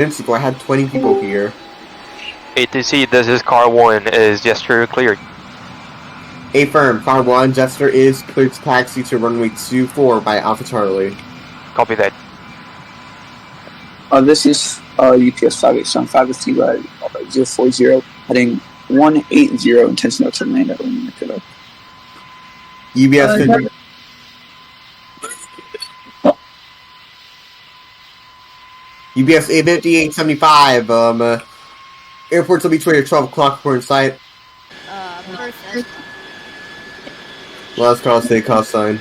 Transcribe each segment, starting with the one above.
I had 20 people here. ATC, this is car 1, is gesture cleared. Affirm, car 1, Jester is cleared to taxi to runway 24 by Alpha Charlie. Copy that. This is UPS 587 540 heading 180, intentional to land at Larnaca. UBS UBS 5875, airports will be between 12 o'clock for in sight. Perfect. Last call, stay call sign.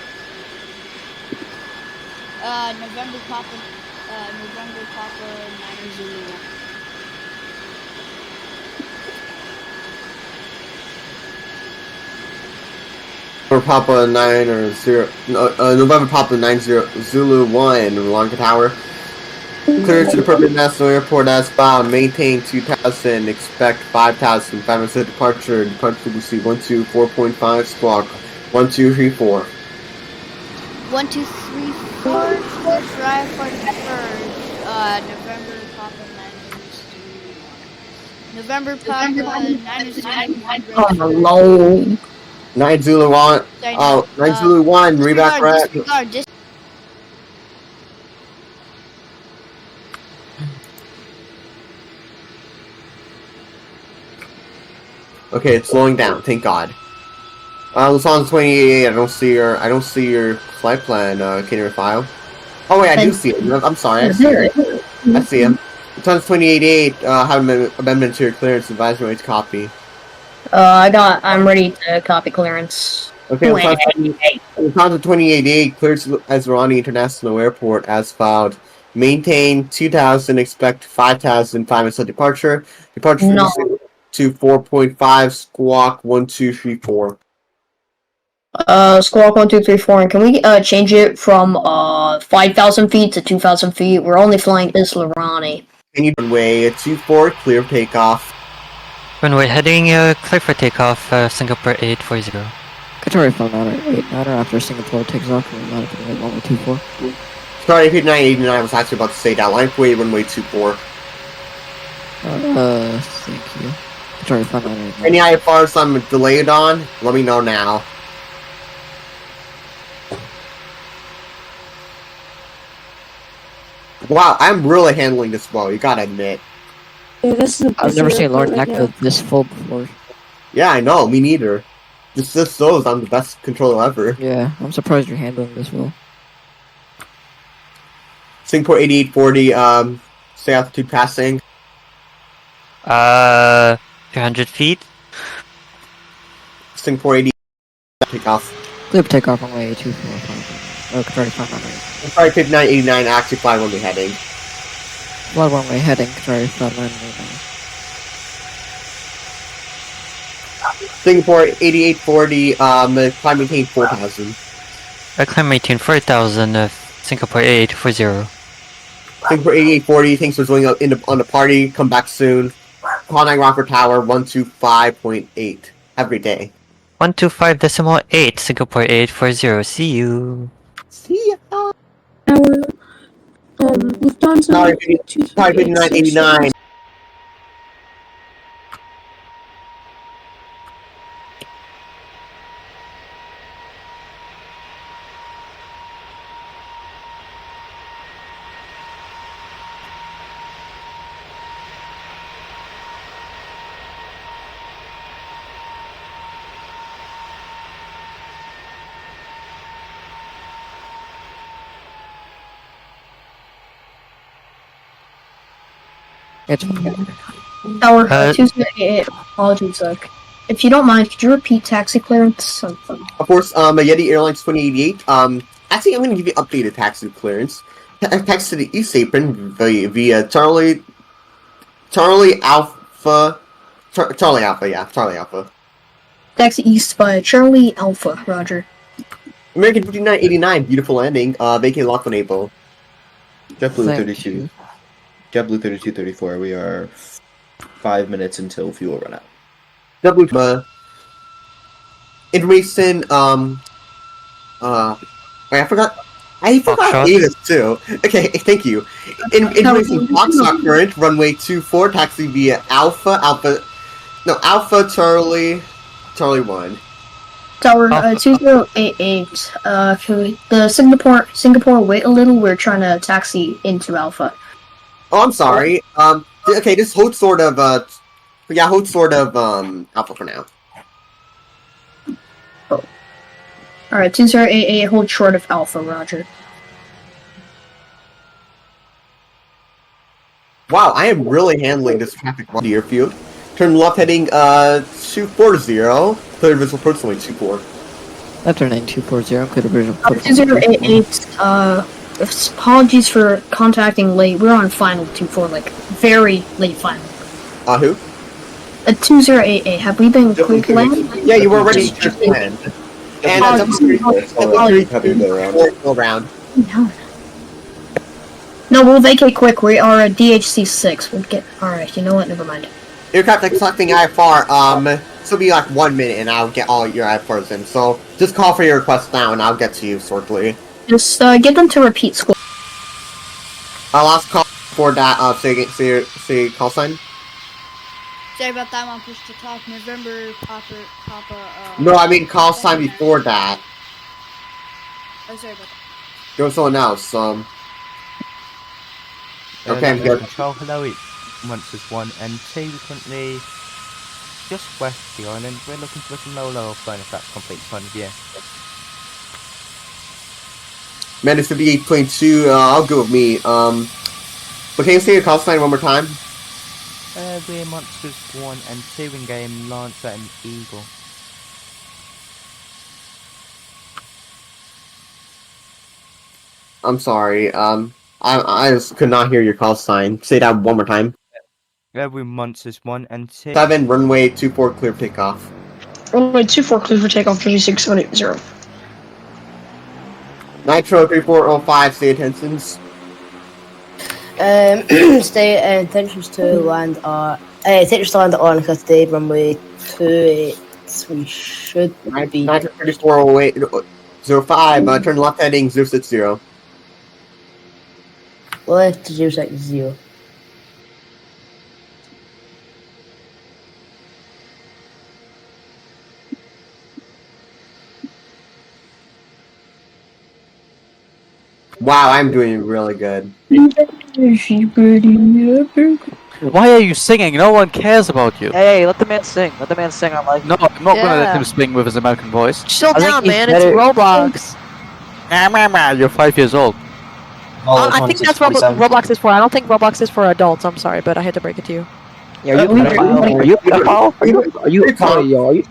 November Papa 9 Zulu. For Papa 9 or 0, November Papa 90 Zulu 1, Larnaca Tower. Clear to the appropriate national airport as bound. Maintain 2,000. Expect 5,000. 5 minutes departure. Departure will see 124.5 squawk. 1234. 1234. Clear drive for the first. November Papa 9 November Papa 9 Zulu. Hello. 9 Zulu 1. 9 Zulu 1. Reback rat. Okay, it's slowing down. Thank God. Lufthansa 2888. I don't see your flight plan. Itinerary file. Oh wait, I do see it. I'm sorry. I see it. I see him. Lufthansa 2888. Have an amendment to your clearance advisory to copy. I'm ready to copy clearance. Okay, Lufthansa 2888 cleared as Ronnie International Airport as filed. Maintain 2,000. Expect 5,000. 5 minutes of departure. Departure to 4.5 squawk 1234. Squawk 1234, and can we change it from 5,000 feet to 2,000 feet? We're only flying Isla Ronnie. Can you runway 24 clear takeoff? Runway heading clear for takeoff, Singapore 840. Qatari 589 after Singapore takes off from runway 24. Sorry, 989 was actually about to say that. Line for runway 24. Thank you. Qatari 589. Any IFRs I'm delayed on? Let me know now. Wow, I'm really handling this well, you gotta admit. Yeah, I've never seen Larnaca this full before. Yeah, I know, me neither. Just shows I'm the best controller ever. Yeah, I'm surprised you're handling this well. Singapore 8840, stay altitude passing. 300 feet. Singapore 80 takeoff. Clear for takeoff on way 245. Oh, Qatari 599. Sorry, 5989 actually fly runway heading. Fly runway heading, Qatari 599. Singapore 8840, climb maintain 4,000. Climb maintain 4,000, Singapore 8840. Singapore 8840, thanks for joining up on the party. Come back soon. Call 9 Rocker Tower 125.8. Have a great day. 125.8, Singapore 840. See you. See ya. Lufthansa. Sorry, 5989. Tower 278. Apologies, if you don't mind, could you repeat taxi clearance? Of course, Yeti Airlines 2088. Actually, I'm going to give you updated taxi clearance. Taxi to the East Apron via Charlie Alpha. Charlie Alpha. Taxi east by Charlie Alpha, roger. American 5989, beautiful landing. Vacate lock on April. JetBlue 32. JetBlue 3234. We are 5 minutes until fuel run out. JetBlue. Information. I forgot. I forgot Foxtrot. Davis too. Okay, thank you. Introducing Foxtrot current, runway 24, taxi via Alpha Charlie 1. Tower Alpha. 2088. The Singapore, wait a little. We're trying to taxi into Alpha. Oh, I'm sorry. Okay, just hold sort of, hold sort of, Alpha for now. Alright, 2088, hold short of Alpha, roger. Wow, I am really handling this traffic on the airfield. Turn left heading, 240. Clear visual approach only 24. After 9240, clear the bridge. 2088, apologies for contacting late. We're on final 24, like, very late final. Who? 2088, have we been clear to land? Yeah, you were already clear to land. And go around. No, we'll vacate quick. We are at DHC 6. We'll get. Alright, you know what? Never mind. Aircraft collecting IFR, this will be like 1 minute and I'll get all your IFRs in. So just call for your request now and I'll get to you shortly. Just get them to repeat school. Last call for that, say call sign. Sorry about that, I'm on push to talk. November, Papa, No, I mean call sign before that. Oh, sorry about that. There was someone else, Okay, I'm good. Control, hello, it's Monsters 1 and 2. We're currently just west of the island. We're looking for some low fun if that's complete fun of you. Menace 58.2, I'll go with me. But can you say your call sign one more time? We're Monsters 1 and 2 in game Lancer and Eagle. I'm sorry, I just could not hear your call sign. Say that one more time. We're Monsters 1 and 2. 7, runway 24, clear takeoff. Runway 24, clear for takeoff, 36780. Nitro 3405, stay attentions. Stay intentions to land on Larnaca today, runway 28. We should be. Nitro 3408, 05, turn left heading 060. Left to 060. Wow, I'm doing really good. Why are you singing? No one cares about you. Hey, let the man sing. Let the man sing. I like. No, I'm not gonna let Yeah. him sing with his American voice. Chill I think down, he's man. better- It's Roblox. You're 5 years old. I think that's what Roblox is for. I don't think Roblox is for adults. I'm sorry, but I had to break it to you. Yeah, are you a pedophile? Are you a pedophile?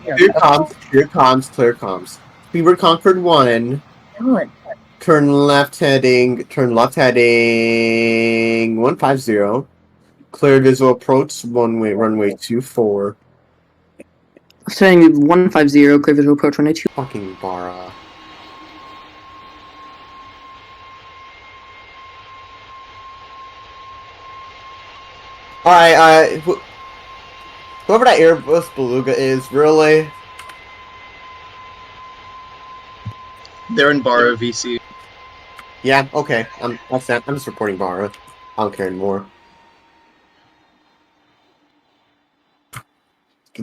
Clear comms. We were Concord 1. Turn left heading 150. Clear visual approach, runway 24. Saying 150, clear visual approach, runway 2. Fucking Bara. Alright, whoever that Airbus Beluga is, really? They're in Barra VC. Yeah, okay. That's that. I'm just reporting Bara. I don't care anymore.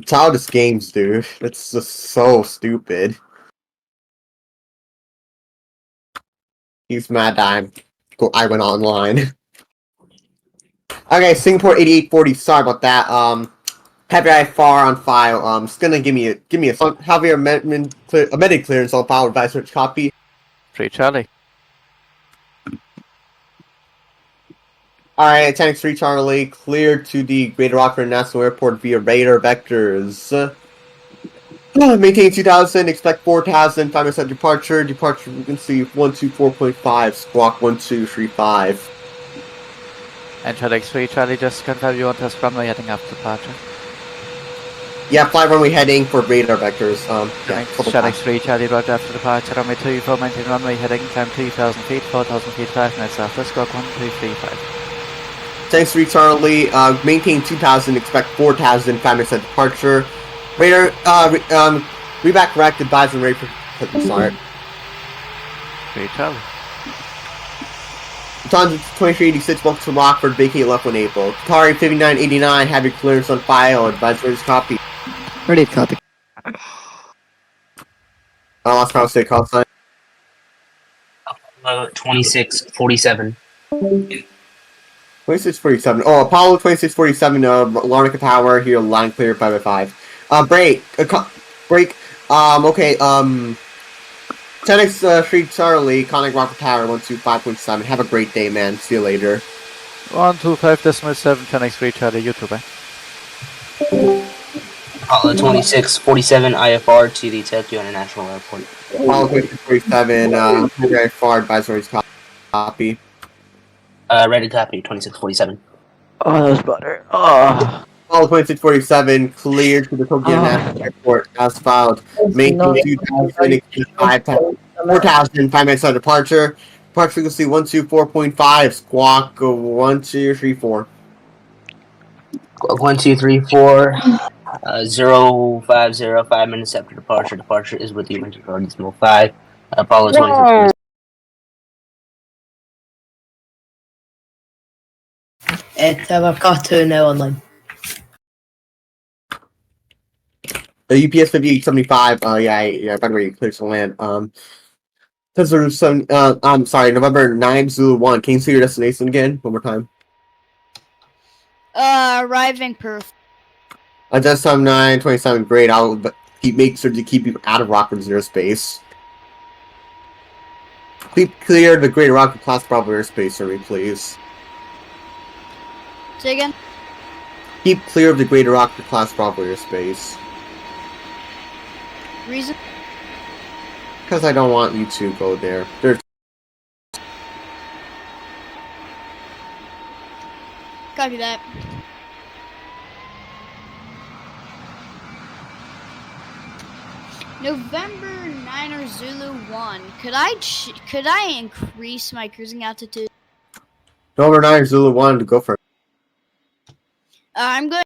Childish games, dude. It's just so stupid. He's mad that I went online. Okay, Singapore 8840. Sorry about that. Have your IFR on file. It's gonna give me a have your amendment amended clearance on file. Advice search copy. 3 Charlie. Alright, Tank 3 Charlie, cleared to the Greater Rockford National Airport via radar vectors. Maintain 2000, expect 4000, 5% departure. Departure frequency 124.5, squawk 1235. And Charlie X3 Charlie, just confirm you want us runway heading up departure. Yeah, fly runway heading for radar vectors. Charlie X3 Charlie, roger after departure. Runway 24, maintain runway heading, climb 2000 feet, 4000 feet, 5 minutes after, squawk 1235. Thanks 3 Charlie, maintain 2000, expect 4000, 5 minutes at departure. Radar, reback correct, advise and rate for start. 3 Charlie. Lufthansa 2386, welcome to Rockford, vacate left when able. Qatari 5989, have your clearance on file, advisories copy. Ready to copy. Lost Power State call sign. 2647. 2647. Oh, Apollo 2647, Larnaca Tower, here, line clear 5 by 5. Break. Okay, 10x Street Charlie, Conic Rocket Tower, 125.7. Have a great day, man. See you later. 125.7, 10x3 Charlie, YouTube. Apollo 2647 IFR to the Tokyo International Airport. Apollo 2647, very far advisories copy. Ready copy, 2647. Oh, that was better. Oh. Apollo 2647, cleared to the Tokyo International Airport, as filed. Maintain 2000, 4,000, 5 minutes on departure. Departure frequency 124.5, squawk 1234. 1234, 0505 minutes after departure. Departure is with the Winter Guard Decimal 5. Apollo 2647. I've got to now online. The UPS 5875, yeah, by the way, you cleared to land. I'm sorry, November 9 Zulu 1. Can you see your destination again? One more time. Arriving Perth. Just time 927, great. I'll make sure to keep you out of Rockford's airspace. Keep clear the Greater Rockford Class Bravo airspace for me, please. Say again? Keep clear of the Greater Rockford Class Bravo airspace. Reason? Because I don't want you to go there. There's Copy that. November 9er Zulu 1. Could I increase my cruising altitude? November 9 Zulu 1 to go for it. I'm going